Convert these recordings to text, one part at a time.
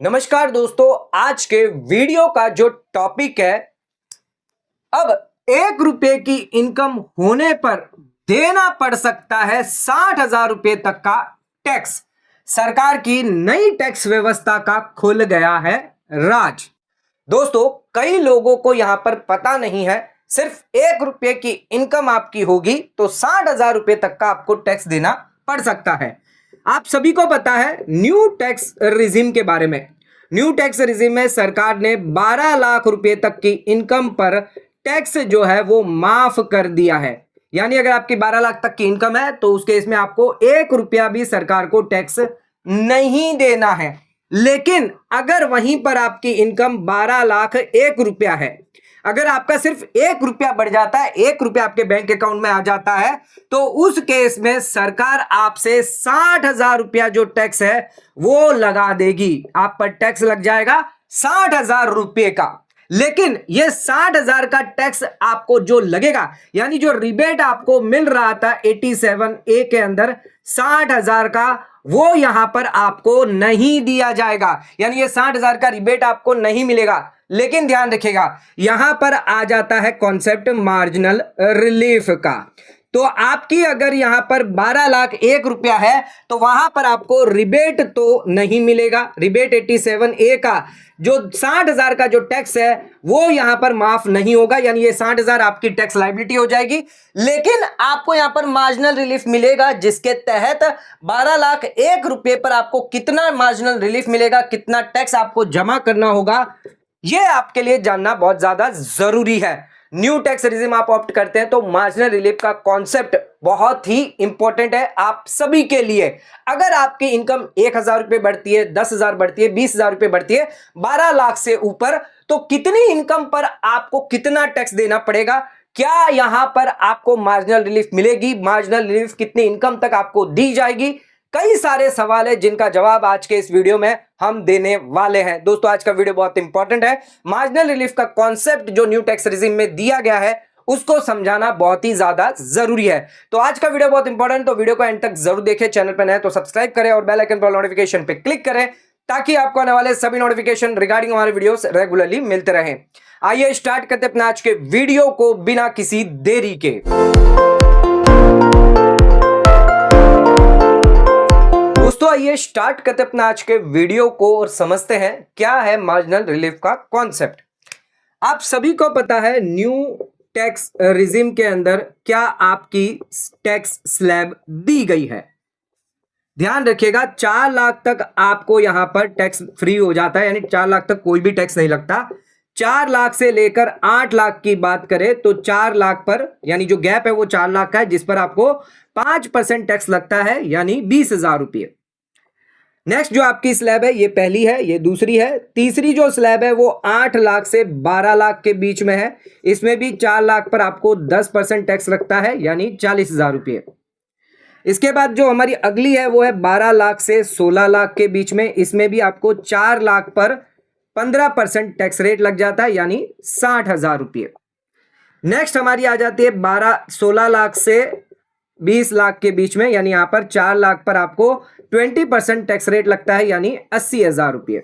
नमस्कार दोस्तों, आज के वीडियो का जो टॉपिक है, अब 1 रुपए की इनकम होने पर देना पड़ सकता है 60,000 रुपए तक का टैक्स। सरकार की नई टैक्स व्यवस्था का खुल गया है राज। दोस्तों, कई लोगों को यहां पर पता नहीं है, सिर्फ 1 रुपए की इनकम आपकी होगी तो 60,000 रुपए तक का आपको टैक्स देना पड़ सकता है। आप सभी को पता है न्यू टैक्स रिजिम के बारे में। न्यू टैक्स रिजिम में सरकार ने 12 लाख रुपए तक की इनकम पर टैक्स जो है वो माफ कर दिया है। यानी अगर आपकी 12 लाख तक की इनकम है तो उस केस में आपको 1 रुपया भी सरकार को टैक्स नहीं देना है। लेकिन अगर वहीं पर आपकी इनकम 12 लाख 1 रुपया है, अगर आपका सिर्फ 1 रुपया बढ़ जाता है, 1 रुपया आपके बैंक अकाउंट में आ जाता है, तो उस केस में सरकार आपसे 60,000 रुपया जो टैक्स है वो लगा देगी। आप पर टैक्स लग जाएगा 60,000 रुपये का। लेकिन ये 60,000 का टैक्स आपको जो लगेगा, यानी जो रिबेट आपको मिल रहा था 87A के अंदर 60,000 का, वो यहां पर आपको नहीं दिया जाएगा। यानी ये 60,000 का रिबेट आपको नहीं मिलेगा। लेकिन ध्यान रखिएगा, यहां पर आ जाता है कॉन्सेप्ट मार्जिनल रिलीफ का। तो आपकी अगर यहां पर 12 लाख 1 रुपया है तो वहां पर आपको रिबेट तो नहीं मिलेगा। रिबेट 87A का जो 60,000 का जो टैक्स है वो यहां पर माफ नहीं होगा, यानी ये 60,000 आपकी टैक्स लायबिलिटी हो जाएगी। लेकिन आपको यहां पर मार्जिनल रिलीफ मिलेगा, जिसके तहत 12 लाख 1 रुपये पर आपको कितना मार्जिनल रिलीफ मिलेगा, कितना टैक्स आपको जमा करना होगा, ये आपके लिए जानना बहुत ज्यादा जरूरी है। न्यू टैक्स रिजिम आप ऑप्ट करते हैं तो मार्जिनल रिलीफ का कॉन्सेप्ट बहुत ही इंपॉर्टेंट है आप सभी के लिए। अगर आपकी इनकम 1,000 रुपए बढ़ती है, 10,000 बढ़ती है, 20,000 रुपए बढ़ती है, 12 लाख से ऊपर, तो कितनी इनकम पर आपको कितना टैक्स देना पड़ेगा, क्या यहां पर आपको मार्जिनल रिलीफ मिलेगी, मार्जिनल रिलीफ कितनी इनकम तक आपको दी जाएगी, कई सारे सवाल है जिनका जवाब आज के इस वीडियो में हम देने वाले हैं। दोस्तों, आज का वीडियो बहुत इंपॉर्टेंट है। मार्जिनल रिलीफ का कॉन्सेप्ट जो न्यू टैक्स रिजिम में दिया गया है उसको समझाना बहुत ही ज्यादा जरूरी है। तो आज का वीडियो बहुत इंपॉर्टेंट, तो वीडियो को एंड तक जरूर देखें। चैनल पर नए तो सब्सक्राइब करें और बेल आइकन पर नोटिफिकेशन पे क्लिक करें ताकि आपको आने वाले सभी नोटिफिकेशन रिगार्डिंग हमारे वीडियोस रेगुलरली मिलते रहें। आइए स्टार्ट करते अपने आज के वीडियो को बिना किसी देरी के। दोस्तों, आइए स्टार्ट करते अपना आज के वीडियो को और समझते हैं क्या है मार्जिनल रिलीफ का कॉन्सेप्ट। आप सभी को पता है न्यू टैक्स रिजिम के अंदर क्या आपकी टैक्स स्लैब दी गई है। ध्यान रखिएगा, 4 लाख तक आपको यहां पर टैक्स फ्री हो जाता है, यानी 4 लाख तक कोई भी टैक्स नहीं लगता। 4 लाख से लेकर 8 लाख की बात करें तो 4 लाख पर, यानी जो गैप है वो 4 लाख का है, जिस पर आपको 5% टैक्स लगता है, यानी 20,000 रुपये। नेक्स्ट जो आपकी स्लैब है ये पहली है, ये दूसरी है। तीसरी जो स्लैब है वो 8 लाख से 12 लाख के बीच में है। इसमें भी 4 लाख पर आपको 10% टैक्स लगता है, यानी 40,000 रुपये। इसके बाद जो हमारी अगली है वो है 12 लाख से 16 लाख के बीच में। इसमें भी आपको 4 लाख पर 15% टैक्स रेट लग जाता है, यानी 60,000 रुपये। नेक्स्ट हमारी आ जाती है 16 लाख से 20 लाख के बीच में, यानी यहां पर 4 लाख पर आपको 20% टैक्स रेट लगता है, यानी 80,000 रुपये।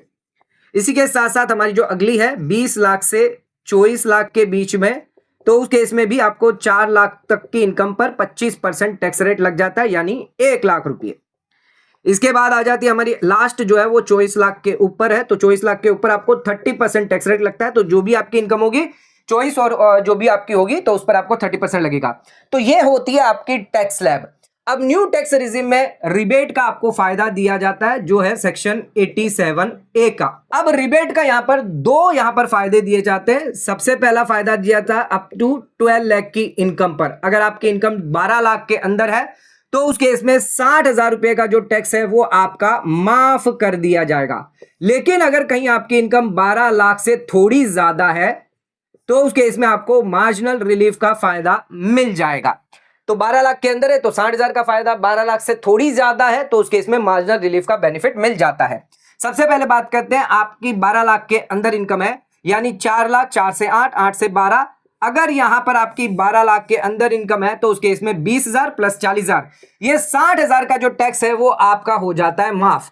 इसी के साथ साथ हमारी जो अगली है 20 लाख से 24 लाख के बीच में, तो उस केस में भी आपको 4 लाख तक की इनकम पर 25% टैक्स रेट लग जाता है, यानी 1 लाख रुपये। इसके बाद आ जाती है हमारी लास्ट जो है वो 24 लाख के ऊपर है, तो 24 लाख के ऊपर आपको 30% टैक्स रेट लगता है। तो जो भी आपकी इनकम होगी 24 और जो भी आपकी होगी तो उस पर आपको 30% लगेगा। तो ये होती है आपकी टैक्स स्लैब। अब न्यू टैक्स रिजिम में रिबेट का आपको फायदा दिया जाता है, जो है सेक्शन 87A का। अब रिबेट का यहां पर फायदे दिए जाते हैं। सबसे पहला फायदा दिया था अप टू 12 लाख की इनकम पर। अगर आपकी इनकम 12 लाख के अंदर है तो उस केस में 60,000 रुपए का जो टैक्स है वो आपका माफ कर दिया जाएगा। लेकिन अगर कहीं आपकी इनकम 12 लाख से थोड़ी ज्यादा है तो उस केस में आपको मार्जिनल रिलीफ का फायदा मिल जाएगा। तो 12 लाख के अंदर है तो 60,000 का फायदा, 12 लाख से थोड़ी ज्यादा है तो उस केस में मार्जिनल रिलीफ का बेनिफिट मिल जाता है। सबसे पहले बात करते हैं, आपकी 12 लाख के अंदर इनकम है, यानी 4 लाख, 4 से 8, 8 से 12। अगर यहां पर आपकी 12 लाख के अंदर इनकम है तो उस केस में 20,000 प्लस 40,000, ये 60,000 का जो टैक्स है वो आपका हो जाता है माफ।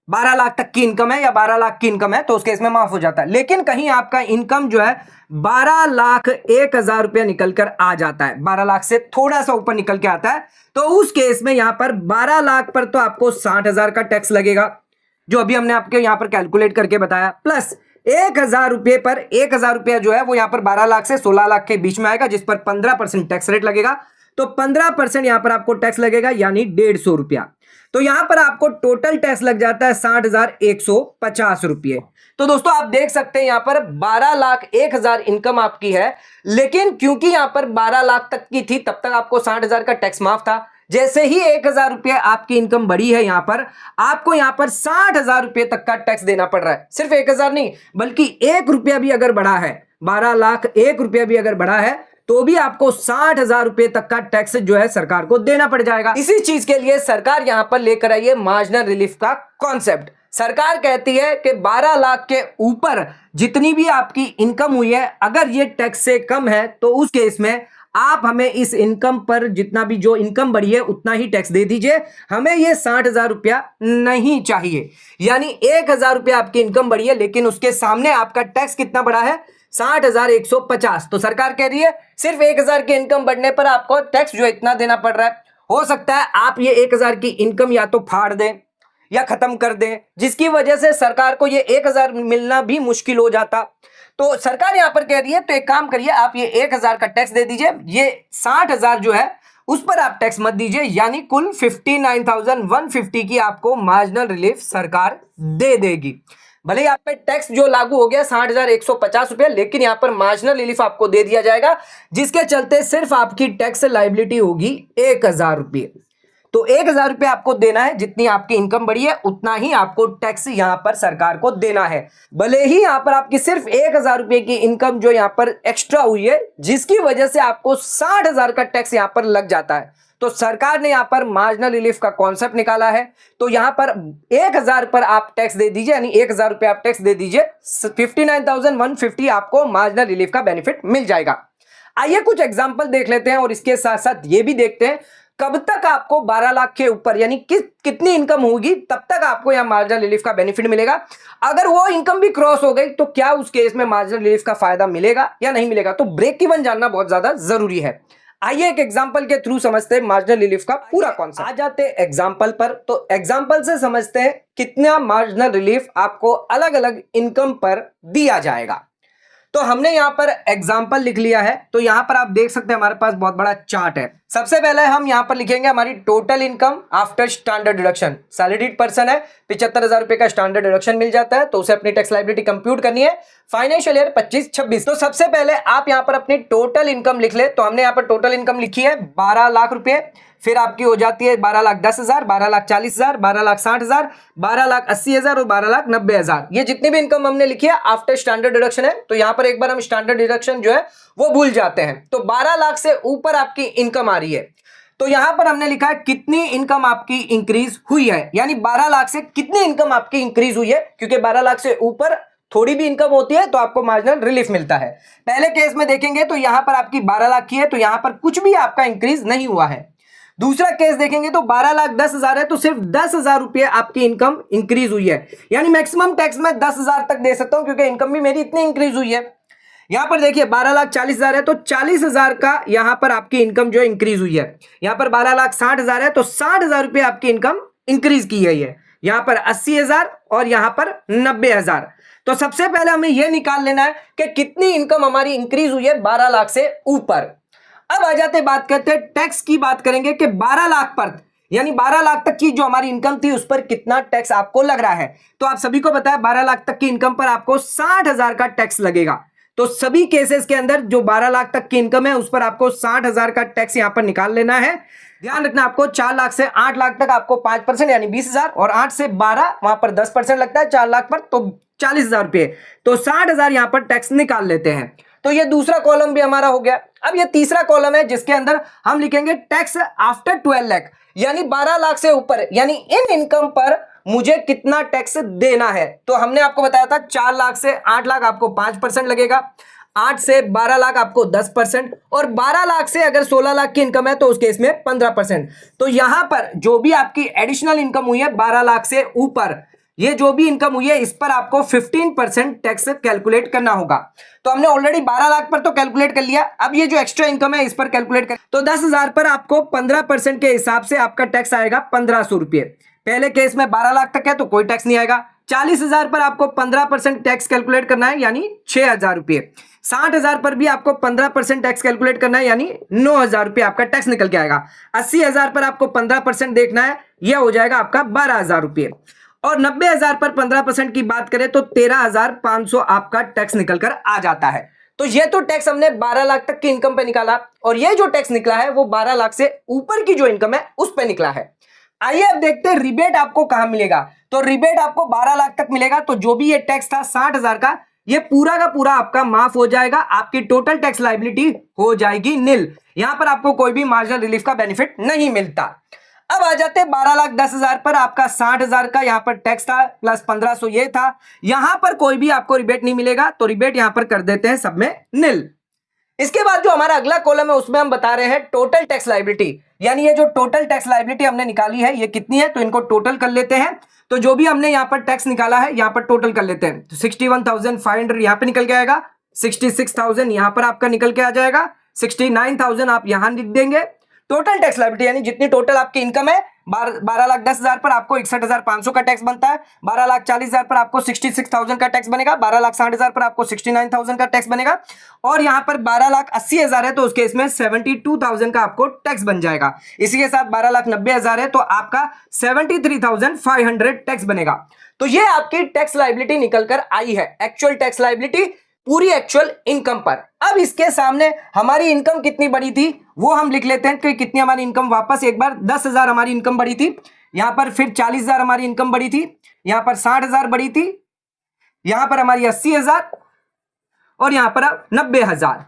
12 लाख तक की इनकम है या 12 लाख की इनकम है तो उस केस में माफ हो जाता है। लेकिन कहीं आपका इनकम जो है 12,01,000 रुपया निकल कर आ जाता है, 12 लाख से थोड़ा सा ऊपर निकल के आता है, तो उस केस में यहां पर 12 लाख पर तो आपको 60,000 का टैक्स लगेगा, जो अभी हमने आपके यहां पर कैलकुलेट करके बताया, प्लस 1,000 रुपए पर 1,000 रुपया जो है वो यहां पर 12 लाख से 16 लाख के बीच में आएगा, जिस पर 15% टैक्स रेट लगेगा। तो 15% यहां पर आपको टैक्स लगेगा, यानी 150 रुपया। तो यहां पर आपको टोटल टैक्स लग जाता है 60,150 रुपये। तो दोस्तों आप देख सकते हैं यहां पर 12,01,000 इनकम आपकी है, लेकिन क्योंकि यहां पर 12 लाख तक की थी तब तक आपको 60,000 का टैक्स माफ था। जैसे ही 1,000 रुपये आपकी इनकम बढ़ी है, यहां पर आपको यहां पर 60,000 रुपये तक का टैक्स देना पड़ रहा है। सिर्फ 1,000 नहीं, बल्कि 1 रुपया भी अगर बढ़ा है, 12 लाख 1 रुपया भी अगर बढ़ा है, तो भी आपको 60,000 रुपए तक का टैक्स जो है सरकार को देना पड़ जाएगा। इसी चीज के लिए सरकार यहां पर लेकर आई है मार्जिनल रिलीफ का कॉन्सेप्ट। सरकार कहती है कि 12 लाख के ऊपर जितनी भी आपकी इनकम हुई है, अगर ये टैक्स से कम है तो उस केस में आप हमें इस इनकम पर जितना भी जो इनकम बढ़ी है उतना ही टैक्स दे दीजिए, हमें ये 60,000 रुपया नहीं चाहिए। यानी 1,000 रुपया आपकी इनकम बढ़ी है, लेकिन उसके सामने आपका टैक्स कितना बढ़ा है, 60,150। तो सरकार कह रही है सिर्फ 1,000 की इनकम बढ़ने पर आपको टैक्स जो इतना देना पड़ रहा है। हो सकता है आप ये 1,000 की इनकम या तो फाड़ दें या खत्म कर दें, जिसकी वजह से सरकार को ये 1,000 मिलना भी मुश्किल हो जाता। तो सरकार यहां पर कह रही है तो एक काम करिए, आप ये 1,000 का टैक्स दे दीजिए, ये 60,000 जो है उस पर आप टैक्स मत दीजिए, यानी कुल 59,150 की आपको मार्जिनल रिलीफ सरकार दे देगी। भले ही आप पे टैक्स जो लागू हो गया 60,150 रुपया, लेकिन यहां पर मार्जिनल रिलीफ आपको दे दिया जाएगा, जिसके चलते सिर्फ आपकी टैक्स लायबिलिटी होगी 1,000 रुपये। तो 1,000 रुपये आपको देना है, जितनी आपकी इनकम बढ़ी है उतना ही आपको टैक्स यहां पर सरकार को देना है। भले ही यहां पर आपकी सिर्फ 1,000 रुपये की इनकम जो यहां पर एक्स्ट्रा हुई है, जिसकी वजह से आपको 60,000 का टैक्स यहां पर लग जाता है। तो सरकार ने यहां पर मार्जिनल रिलीफ का कॉन्सेप्ट निकाला है। तो यहां पर 1,000 पर आप टैक्स दे दीजिए, यानी 1,000 रुपये आप टैक्स दे दीजिए, 59,150 आपको मार्जिनल रिलीफ का बेनिफिट मिल जाएगा। आइए कुछ एग्जांपल देख लेते हैं और इसके साथ साथ ये भी देखते हैं कब तक आपको 12 लाख के ऊपर यानी कितनी इनकम होगी तब तक आपको यहां मार्जिनल रिलीफ का बेनिफिट मिलेगा। अगर वो इनकम भी क्रॉस हो गई तो क्या उस केस में मार्जिनल रिलीफ का फायदा मिलेगा या नहीं मिलेगा, तो ब्रेक इवन जानना बहुत ज्यादा जरूरी है। आइए एक एग्जांपल के थ्रू समझते हैं मार्जिनल रिलीफ का पूरा कॉन्सेप्ट। आ जाते हैं एग्जांपल पर, तो एग्जांपल से समझते हैं कितना मार्जिनल रिलीफ आपको अलग अलग इनकम पर दिया जाएगा। तो हमने यहां पर एग्जांपल लिख लिया है, तो यहां पर आप देख सकते हैं हमारे पास बहुत बड़ा चार्ट है। सबसे पहले हम यहां पर लिखेंगे हमारी total income after standard deduction. Salaried person है, 75,000 रुपए का स्टैंडर्ड डिडक्शन मिल जाता है, तो उसे अपनी टैक्स लायबिलिटी कंप्यूट करनी है फाइनेंशियल ईयर 25-26। तो सबसे पहले आप यहां पर अपनी टोटल इनकम लिख ले। तो हमने यहां पर टोटल इनकम लिखी है 12 लाख रुपए, फिर आपकी हो जाती है 12,10,000, 12,40,000, 12,60,000, 12,80,000 और 12,90,000। ये जितनी भी इनकम हमने लिखी है आफ्टर स्टैंडर्ड डिडक्शन है। तो यहां पर एक बार हम स्टैंडर्ड डिडक्शन जो है वो भूल जाते हैं। तो 12 लाख से ऊपर आपकी इनकम आ रही है, तो यहां पर हमने लिखा है कितनी इनकम आपकी इंक्रीज हुई है, यानी 12 लाख से कितनी इनकम आपकी इंक्रीज हुई है, क्योंकि 12 लाख से ऊपर थोड़ी भी इनकम होती है तो आपको मार्जिनल रिलीफ मिलता है। पहले केस में देखेंगे तो यहां पर आपकी 12 लाख की है, तो यहां पर कुछ भी आपका इंक्रीज नहीं हुआ है। दूसरा केस देखेंगे तो 12,10,000 है, तो सिर्फ 10,000 रुपये आपकी इनकम इंक्रीज हुई है, यानी मैक्सिमम टैक्स में 10,000 तक दे सकता हूं, क्योंकि इनकम भी मेरी इतनी इंक्रीज हुई है। यहां पर देखिए 12,40,000 है, तो 40,000 का यहां पर आपकी इनकम जो इंक्रीज हुई है। यहां पर 12,60,000 है, तो 60,000 रुपये आपकी इनकम इंक्रीज की गई है। यहां पर 80,000 और यहां पर 90,000। तो सबसे पहले हमें यह निकाल लेना है कि कितनी इनकम हमारी इंक्रीज हुई है 12 लाख से ऊपर। अब आ जाते बात करते हैं टैक्स की, बात करेंगे कि 12 लाख पर यानी 12 लाख तक की जो हमारी इनकम थी उस पर कितना टैक्स आपको लग रहा है। तो आप सभी को पता है 12 लाख तक की इनकम पर आपको 60,000 का टैक्स लगेगा। तो सभी केसेस के अंदर जो 12 लाख तक की इनकम है उस पर आपको 60,000 का टैक्स यहां पर निकाल लेना है। ध्यान रखना आपको 4 लाख से 8 लाख तक आपको 5% यानी 20,000 और 8 से 12 वहां पर 10% लगता है 4 लाख पर, तो 40,000 रुपये। तो 60,000 यहां पर टैक्स निकाल लेते हैं। तो ये दूसरा कॉलम भी हमारा हो गया। अब ये तीसरा कॉलम है जिसके अंदर हम लिखेंगे टैक्स आफ्टर 12 लाख, यानी 12 लाख से ऊपर, यानी इन इनकम पर मुझे कितना टैक्स देना है। तो हमने आपको बताया था 4 लाख से 8 लाख आपको 5% लगेगा, 8 से 12 लाख आपको 10% और 12 लाख से अगर 16 लाख की इनकम है तो उस केस में 15%। तो यहां पर जो भी आपकी एडिशनल इनकम हुई है 12 लाख से ऊपर, ये जो भी इनकम हुई है इस पर आपको 15% टैक्स कैलकुलेट करना होगा। तो हमने ऑलरेडी 12 लाख पर तो कैलकुलेट कर लिया, अब ये जो एक्स्ट्रा इनकम है इस पर कैलकुलेट कर, तो 10,000 पर आपको 15% के हिसाब से आपका टैक्स आएगा 1500 रुपये। पहले केस में 12 लाख तक है तो कोई टैक्स नहीं आएगा। 40,000 पर आपको 15% टैक्स कैलकुलेट करना है यानी 6,000 रुपये। 60,000 पर भी आपको 15% टैक्स कैलकुलेट करना है यानी 9,000 रुपये आपका टैक्स निकल के आएगा। 80,000 पर आपको 15% देखना है, यह हो जाएगा आपका 12,000 रुपये। और 90,000 पर 15% की बात करें तो 13,500 आपका टैक्स निकलकर आ जाता है। तो ये तो टैक्स हमने 12 लाख तक की इनकम पे निकाला, और ये जो टैक्स निकला है वो 12 लाख से ऊपर की जो इनकम है उस पे निकला है। आइए अब देखते हैं रिबेट आपको कहां मिलेगा। तो रिबेट आपको 12 लाख तक मिलेगा, तो जो भी ये टैक्स था 60,000 का, ये पूरा का पूरा आपका माफ हो जाएगा, आपकी टोटल टैक्स लायबिलिटी हो जाएगी नील। यहां पर आपको कोई भी मार्जिनल रिलीफ का बेनिफिट नहीं मिलता। अब आ जाते हैं 12,10,000 पर, आपका 60,000 का यहां पर टैक्स था प्लस 1500 ये था, यहां पर कोई भी आपको रिबेट नहीं मिलेगा, तो रिबेट यहां पर कर देते हैं सब में नील। इसके बाद जो हमारा अगला कॉलम है उसमें हम बता रहे हैं टोटल टैक्स लायबिलिटी, यानी ये जो टोटल टैक्स लायबिलिटी हमने निकाली है ये कितनी है, तो इनको टोटल कर लेते हैं। तो जो भी हमने यहाँ पर टैक्स निकाला है यहाँ पर टोटल कर लेते हैं। तो 61,500 यहाँ पे निकल के आएगा, 66,000 यहाँ पर आपका निकल के आ जाएगा, 69,000 आप यहाँ लिख देंगे। टोटल टैक्स लायबिलिटी यानी जितनी टोटल आपकी इनकम है 12,10,000 पर आपको 61,500 का टैक्स बनता है, 12,40,000 पर आपको 66,000 का टैक्स बनेगा, 12,60,000 पर आपको 69,000 का टैक्स बनेगा, और यहां पर 12,80,000 है तो उसके इसमें 72,000 का आपको टैक्स बन जाएगा। इसी के साथ 12,90,000 है तो आपका 73,500 टैक्स बनेगा। तो ये आपकी टैक्स लायबिलिटी निकल कर आई है, एक्चुअल टैक्स लायबिलिटी पूरी एक्चुअल इनकम पर। अब इसके सामने हमारी इनकम कितनी बड़ी थी वो हम लिख लेते हैं कि कितनी हमारी इनकम, वापस एक बार 10,000 हमारी इनकम बड़ी थी, यहां पर फिर 40,000 हमारी इनकम बड़ी थी, यहां पर 60,000 बड़ी थी, यहां पर हमारी 80,000 और यहां पर 90,000।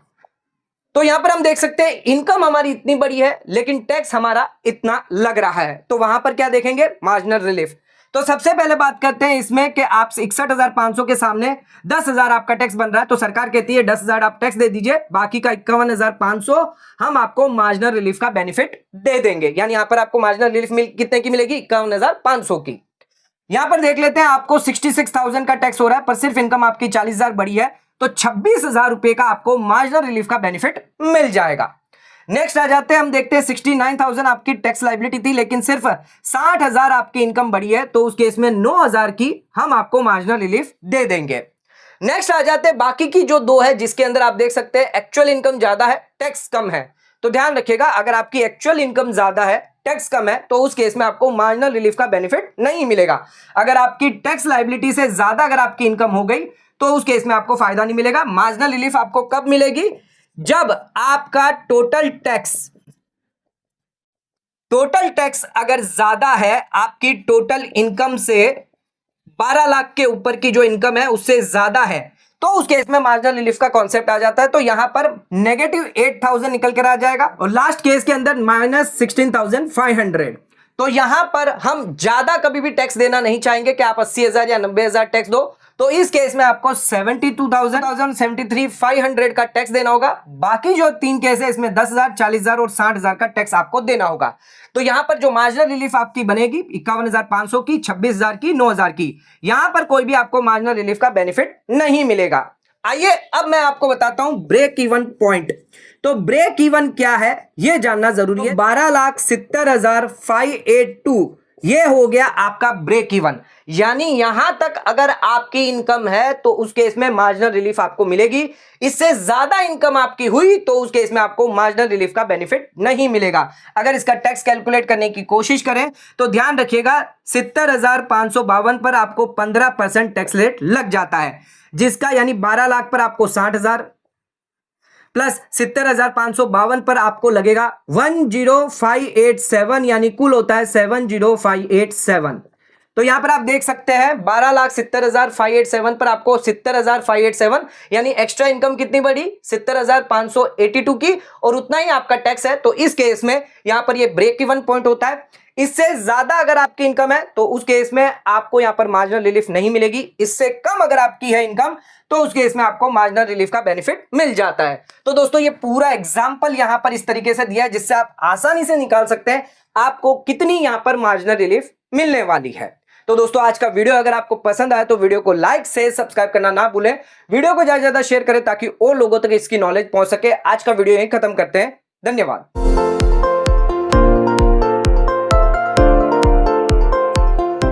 तो यहां पर हम देख सकते हैं इनकम हमारी इतनी बड़ी है लेकिन टैक्स हमारा इतना लग रहा है, तो वहां पर क्या देखेंगे, मार्जिनल रिलीफ। तो सबसे पहले बात करते हैं इसमें कि आप 61,500 के सामने 10,000 आपका टैक्स बन रहा है, तो सरकार कहती है 10,000 आप टैक्स दे दीजिए, बाकी का 51,500 हम आपको मार्जिनल रिलीफ का बेनिफिट दे देंगे। यानी यहां पर आपको मार्जिनल रिलीफ कितने की मिलेगी, 51,500 की। यहां पर देख लेते हैं आपको 66,000 का टैक्स हो रहा है, पर सिर्फ इनकम आपकी 40,000 बड़ी है, तो 26,000 रुपए का आपको मार्जिनल रिलीफ का बेनिफिट मिल जाएगा। नेक्स्ट आ जाते हैं, हम देखते हैं 69,000 आपकी टैक्स लायबिलिटी थी लेकिन सिर्फ 60,000 आपकी इनकम बढ़ी है, तो उस केस में 9,000 की हम आपको मार्जिनल रिलीफ दे देंगे। नेक्स्ट आ जाते हैं बाकी की जो दो है जिसके अंदर आप देख सकते हैं एक्चुअल इनकम ज्यादा है टैक्स कम है। तो ध्यान रखिएगा, अगर आपकी एक्चुअल इनकम ज्यादा है टैक्स कम है तो उस केस में आपको मार्जिनल रिलीफ का बेनिफिट नहीं मिलेगा। अगर आपकी टैक्स लायबिलिटी से ज्यादा अगर आपकी इनकम हो गई तो उस केस में आपको फायदा नहीं मिलेगा। मार्जिनल रिलीफ आपको कब मिलेगी, जब आपका टोटल टैक्स अगर ज्यादा है, आपकी टोटल इनकम से 12 लाख के ऊपर की जो इनकम है उससे ज्यादा है, तो उस केस में मार्जिनल रिलीफ का कॉन्सेप्ट आ जाता है। तो यहां पर -8,000 निकल कर आ जाएगा, और लास्ट केस के अंदर -16,500। तो यहां पर हम ज्यादा कभी भी टैक्स देना नहीं चाहेंगे कि आप 80,000 या 90,000 टैक्स दो, तो इस केस में आपको 72,000 73,500 का टैक्स देना होगा। बाकी जो तीन केस है इसमें 10,000 40,000 और 60,000 का टैक्स आपको देना होगा। तो यहां पर जो मार्जिनल रिलीफ आपकी बनेगी 51,500 की, 26,000 की, 9,000 की, यहां पर कोई भी आपको मार्जिनल रिलीफ का बेनिफिट नहीं मिलेगा। आइए अब मैं आपको बताता हूं ब्रेक इवन पॉइंट। तो ब्रेक इवन क्या है यह जानना जरूरी है। 12,70,582 ये हो गया आपका ब्रेक इवन, यानी यहां तक अगर आपकी इनकम है तो उस केस में मार्जिनल रिलीफ आपको मिलेगी। इससे ज्यादा इनकम आपकी हुई तो उस केस में आपको मार्जिनल रिलीफ का बेनिफिट नहीं मिलेगा। अगर इसका टैक्स कैलकुलेट करने की कोशिश करें तो ध्यान रखिएगा 70,552 पर आपको 15% टैक्स रेट लग जाता है, जिसका यानी 12 लाख पर आपको 60,000 प्लस 70,552 पर आपको लगेगा 10,587, यानी कुल होता है 70,587। तो यहां पर आप देख सकते हैं 12,70,587 पर आपको 70,587 यानी एक्स्ट्रा इनकम कितनी बढ़ी 70,582 की, और उतना ही आपका टैक्स है। तो इस केस में यहां पर ये ब्रेक इवन पॉइंट होता है। इससे ज्यादा अगर आपकी इनकम है तो उस केस में आपको यहां पर मार्जिनल रिलीफ नहीं मिलेगी। इससे कम अगर आपकी है इनकम तो उस केस में आपको मार्जिनल रिलीफ का बेनिफिट मिल जाता है। तो दोस्तों ये पूरा एग्जांपल यहां पर इस तरीके से दिया है जिससे आप आसानी से निकाल सकते हैं आपको कितनी यहां पर मार्जिनल रिलीफ मिलने वाली है। तो दोस्तों आज का वीडियो अगर आपको पसंद आया तो वीडियो को लाइक शेयर सब्सक्राइब करना ना भूलें। वीडियो को ज्यादा से ज्यादा शेयर करें ताकि और लोगों तक इसकी नॉलेज पहुंच सके। आज का वीडियो यहीं खत्म करते हैं। धन्यवाद।